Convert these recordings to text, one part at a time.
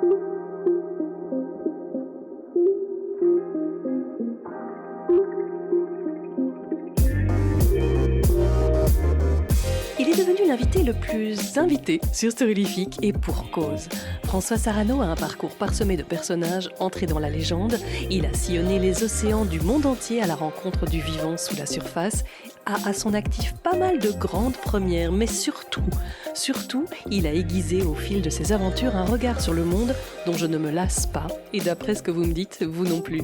Il est devenu l'invité le plus invité sur Storylifique et pour cause. François Sarano a un parcours parsemé de personnages entrés dans la légende. Il a sillonné les océans du monde entier à la rencontre du vivant sous la surface, a à son actif pas mal de grandes premières, mais surtout, il a aiguisé au fil de ses aventures un regard sur le monde dont je ne me lasse pas, et d'après ce que vous me dites, vous non plus.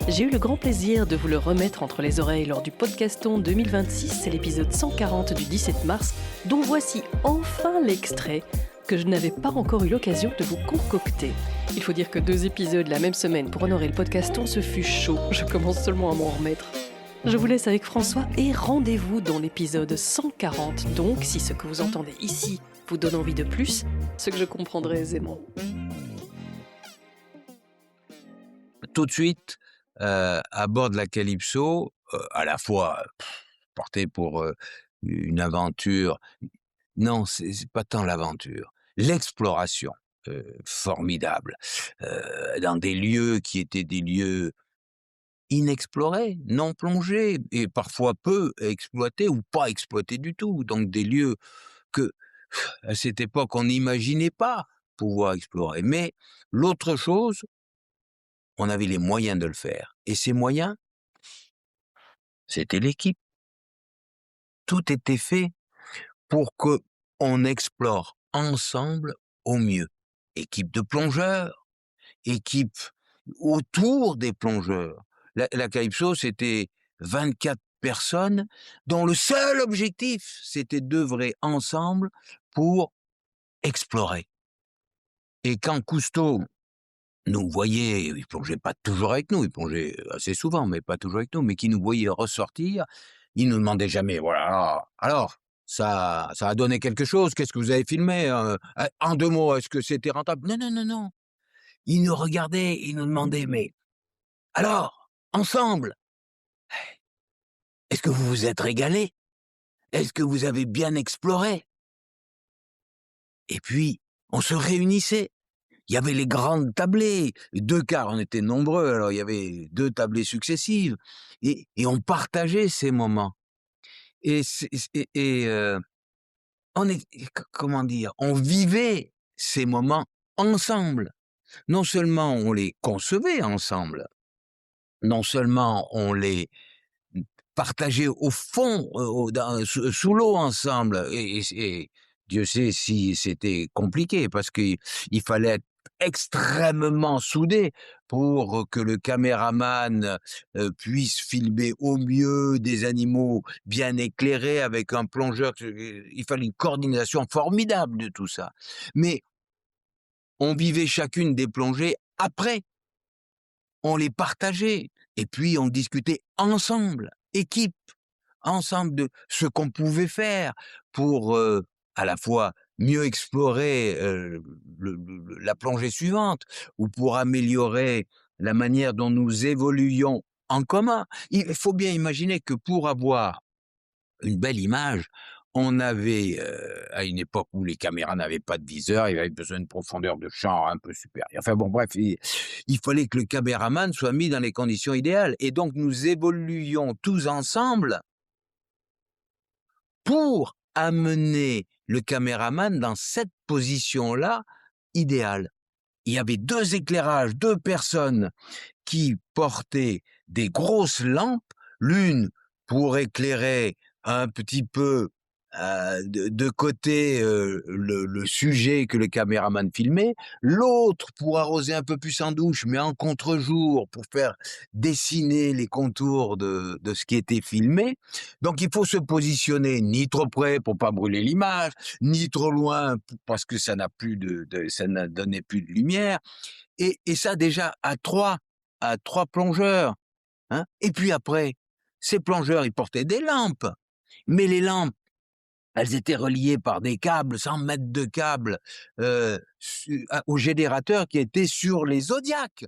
J'ai eu le grand plaisir de vous le remettre entre les oreilles lors du podcaston 2026, c'est l'épisode 140 du 17 mars, dont voici enfin l'extrait que je n'avais pas encore eu l'occasion de vous concocter. Il faut dire que 2 épisodes la même semaine pour honorer le podcaston, ce fut chaud, je commence seulement à m'en remettre. Je vous laisse avec François et rendez-vous dans l'épisode 140, donc si ce que vous entendez ici vous donne envie de plus, ce que je comprendrai aisément. Tout de suite, à bord de la Calypso, à la fois porté pour une aventure. Non, c'est pas tant l'aventure, l'exploration formidable, dans des lieux qui étaient des lieux inexplorés, non plongés et parfois peu exploités ou pas exploités du tout. Donc des lieux que, à cette époque, on n'imaginait pas pouvoir explorer. Mais l'autre chose, on avait les moyens de le faire. Et ces moyens, c'était l'équipe. Tout était fait pour que on explore ensemble au mieux. Équipe de plongeurs, équipe autour des plongeurs. La Calypso, c'était 24 personnes dont le seul objectif, c'était d'œuvrer ensemble pour explorer. Et quand Cousteau nous voyait, il plongeait pas toujours avec nous, il plongeait assez souvent, mais pas toujours avec nous, mais qui nous voyait ressortir, il nous demandait jamais, voilà, alors, ça a donné quelque chose, qu'est-ce que vous avez filmé? En 2 mots, est-ce que c'était rentable? Non, non, non, non. Il nous regardait, il nous demandait, mais alors, ensemble, est-ce que vous vous êtes régalés? Est-ce que vous avez bien exploré? Et puis, on se réunissait. Il y avait les grandes tablées, 2 quarts, on était nombreux, alors il y avait 2 tablées successives et on partageait ces moments et on est comment dire? On vivait ces moments ensemble. Non seulement on les concevait ensemble, non seulement on les partageait au fond, sous l'eau ensemble et Dieu sait si c'était compliqué parce qu'il fallait être extrêmement soudé pour que le caméraman, puisse filmer au mieux des animaux bien éclairés avec un plongeur. Il fallait une coordination formidable de tout ça. Mais on vivait chacune des plongées après, on les partageait et puis on discutait ensemble, équipe. Ensemble de ce qu'on pouvait faire pour, à la fois mieux explorer, la plongée suivante ou pour améliorer la manière dont nous évoluions en commun. Il faut bien imaginer que pour avoir une belle image, on avait, à une époque où les caméras n'avaient pas de viseur, il avait besoin de profondeur de champ un peu supérieure. Enfin bon bref, il fallait que le caméraman soit mis dans les conditions idéales et donc nous évoluions tous ensemble pour amener le caméraman dans cette position-là idéale. Il y avait 2 éclairages, 2 personnes qui portaient des grosses lampes, l'une pour éclairer un petit peu, de côté, le sujet que le caméraman filmait, l'autre pour arroser un peu plus en douche, mais en contre-jour, pour faire dessiner les contours de ce qui était filmé. Donc il faut se positionner ni trop près pour pas brûler l'image, ni trop loin parce que ça n'a plus ça n'a donné plus de lumière et ça déjà à trois plongeurs, hein. Et puis après, ces plongeurs, ils portaient des lampes, mais les lampes, elles étaient reliées par des câbles, 100 mètres de câbles, au générateur qui était sur les Zodiacs.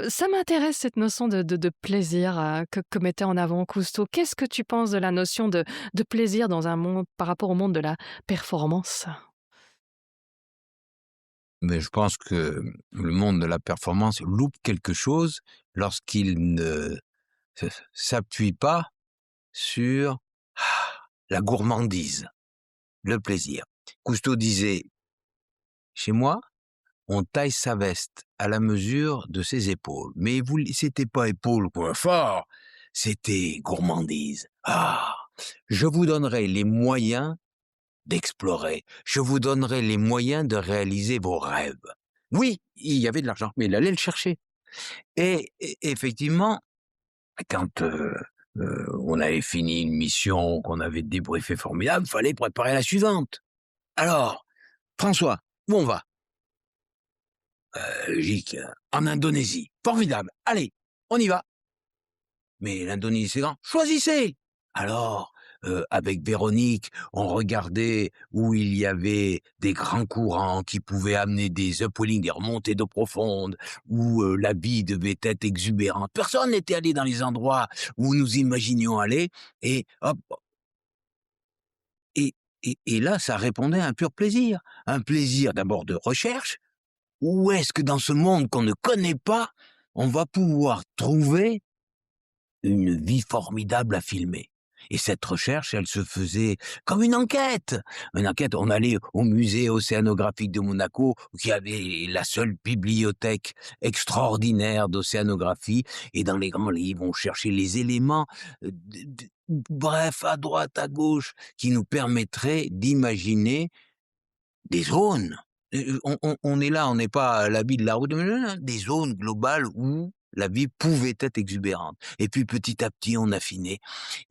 Ça m'intéresse cette notion de plaisir que mettait en avant Cousteau. Qu'est-ce que tu penses de la notion de plaisir dans un monde par rapport au monde de la performance? Mais je pense que le monde de la performance loupe quelque chose lorsqu'il ne s'appuie pas sur la gourmandise, le plaisir. Cousteau disait: «Chez moi, on taille sa veste à la mesure de ses épaules». Mais c'était pas épaules point fort, c'était gourmandise. Ah! Je vous donnerai les moyens d'explorer. Je vous donnerai les moyens de réaliser vos rêves. Oui, il y avait de l'argent, mais il allait le chercher. Et effectivement, quand on avait fini une mission, qu'on avait débriefé formidable, il fallait préparer la suivante. Alors, François, où on va? Gic, en Indonésie. Formidable. Allez, on y va. Mais l'Indonésie, c'est grand. Choisissez! Alors, avec Véronique, on regardait où il y avait des grands courants qui pouvaient amener des upwelling, des remontées d'eau profondes, où la vie devait être exubérante. Personne n'était allé dans les endroits où nous imaginions aller, et hop, et et là, ça répondait à un pur plaisir. Un plaisir d'abord de recherche. Où est-ce que dans ce monde qu'on ne connaît pas, on va pouvoir trouver une vie formidable à filmer? Et cette recherche, elle se faisait comme une enquête. Une enquête, on allait au musée océanographique de Monaco, qui avait la seule bibliothèque extraordinaire d'océanographie, et dans les grands livres, on cherchait les éléments, bref, à droite, à gauche, qui nous permettraient d'imaginer des zones. On est là, on n'est pas à l'habit de la route, des zones globales où la vie pouvait être exubérante. Et puis petit à petit, on affinait.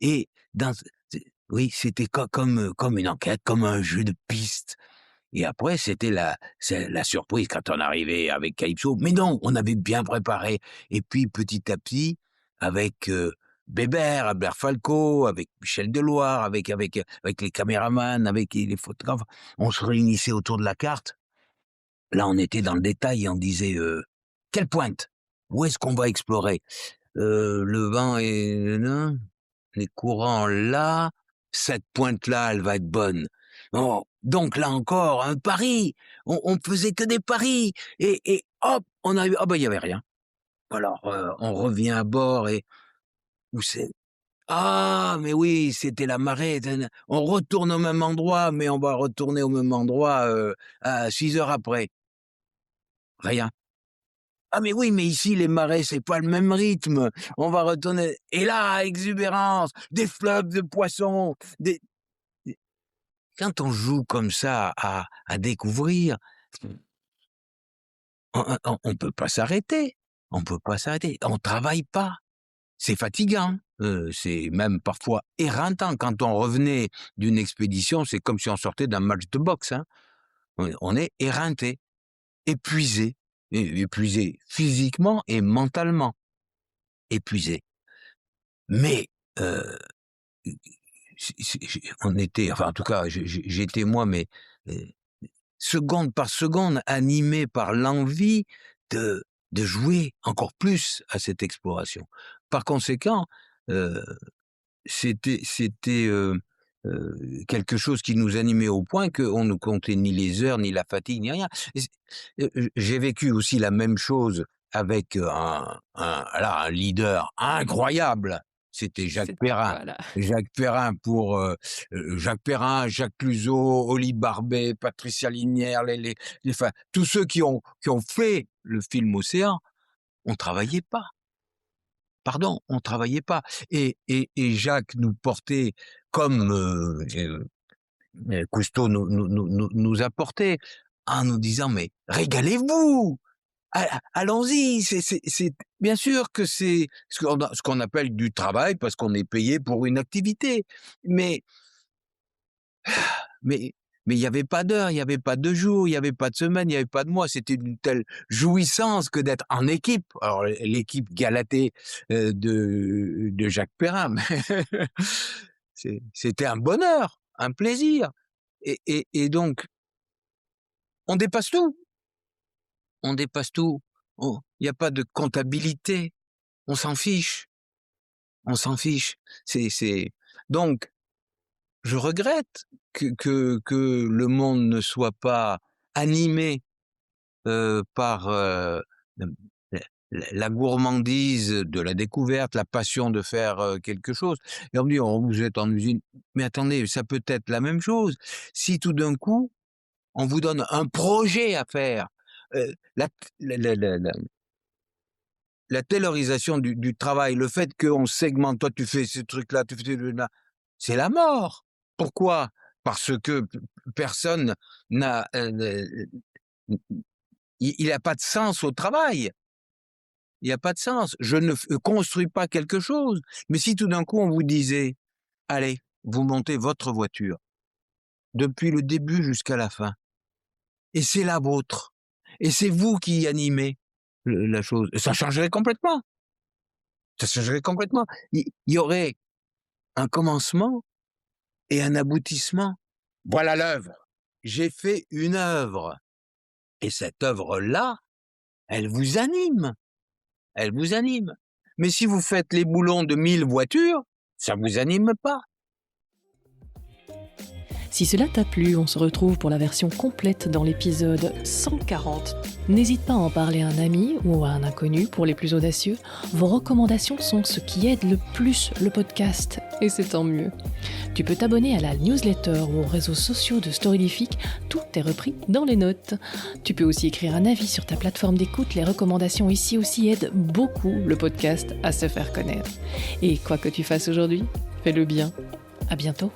Et dans oui, c'était comme une enquête, comme un jeu de pistes. Et après, c'est la surprise quand on arrivait avec Calypso. Mais non, on avait bien préparé. Et puis petit à petit, avec Bébert, Albert Falco, avec Michel Deloire, avec les caméramans, avec les photographes, on se réunissait autour de la carte. Là, on était dans le détail et on disait quelle pointe? Où est-ce qu'on va explorer? Le vent est là, les courants là, cette pointe-là, elle va être bonne. Oh, donc là encore, un pari. On faisait que des paris, et hop, on a eu, ah ben il y avait rien. Alors on revient à bord, et où c'est? Ah mais oui, c'était la marée. On retourne au même endroit, mais on va retourner au même endroit à 6 heures après. Rien. Ah mais oui, mais ici les marais, c'est pas le même rythme. On va retourner, et là, exubérance, des fleuves de poissons, des quand on joue comme ça à découvrir, on peut pas s'arrêter. On peut pas s'arrêter. On travaille pas. C'est fatigant. C'est même parfois éreintant. Quand on revenait d'une expédition, c'est comme si on sortait d'un match de boxe, hein. On est éreinté, épuisé, épuisé physiquement et mentalement, épuisé. Mais heu, on était, enfin en tout cas, j'étais moi, mais heu seconde par seconde, animé par l'envie de jouer encore plus à cette exploration. Par conséquent, heu, c'était quelque chose qui nous animait au point qu'on ne comptait ni les heures, ni la fatigue, ni rien. Et j'ai vécu aussi la même chose avec un leader incroyable, c'était Jacques C'était Perrin. quoi là? Jacques Perrin pour, Jacques Perrin, Jacques Cluzot, Oli Barbet, Patricia Lignières, enfin, tous ceux qui ont fait le film Océan, on travaillait pas. Pardon, on travaillait pas, et Jacques nous portait comme, Cousteau nous apportait, en nous disant: «Mais régalez-vous! Allons-y!» C'est bien sûr que c'est ce qu'on appelle du travail, parce qu'on est payé pour une activité, mais mais mais il y avait pas d'heure, il y avait pas de jour, il y avait pas de semaine, il y avait pas de mois. C'était d'une telle jouissance que d'être en équipe. Alors l'équipe Galatée, de Jacques Perrin, mais c'était un bonheur, un plaisir, et donc on dépasse tout, on dépasse tout. Il y a pas de comptabilité, on s'en fiche, on s'en fiche. C'est donc je regrette que le monde ne soit pas animé par, la gourmandise de la découverte, la passion de faire, quelque chose et on me dit: «Oh, vous êtes en usine». Mais attendez, ça peut être la même chose. Si tout d'un coup, on vous donne un projet à faire, la la taylorisation du travail, le fait qu'on segmente, toi tu fais ce truc-là, tu fais là, c'est la mort. Pourquoi? Parce que personne n'a, il a pas de sens au travail. Il y a pas de sens. Je ne construis pas quelque chose. Mais si tout d'un coup on vous disait: «Allez, vous montez votre voiture, depuis le début jusqu'à la fin et c'est la vôtre et c'est vous qui animez le la chose», ça changerait complètement. Ça changerait complètement. Il y aurait un commencement et un aboutissement. Voilà l'œuvre. J'ai fait une œuvre et cette œuvre-là, elle vous anime, elle vous anime. Mais si vous faites les boulons de 1000 voitures, ça vous anime pas. Si cela t'a plu, on se retrouve pour la version complète dans l'épisode 140. N'hésite pas à en parler à un ami ou à un inconnu pour les plus audacieux. Vos recommandations sont ce qui aide le plus le podcast, et c'est tant mieux. Tu peux t'abonner à la newsletter ou aux réseaux sociaux de Storylifique, tout est repris dans les notes. Tu peux aussi écrire un avis sur ta plateforme d'écoute, les recommandations ici aussi aident beaucoup le podcast à se faire connaître. Et quoi que tu fasses aujourd'hui, fais-le bien. À bientôt.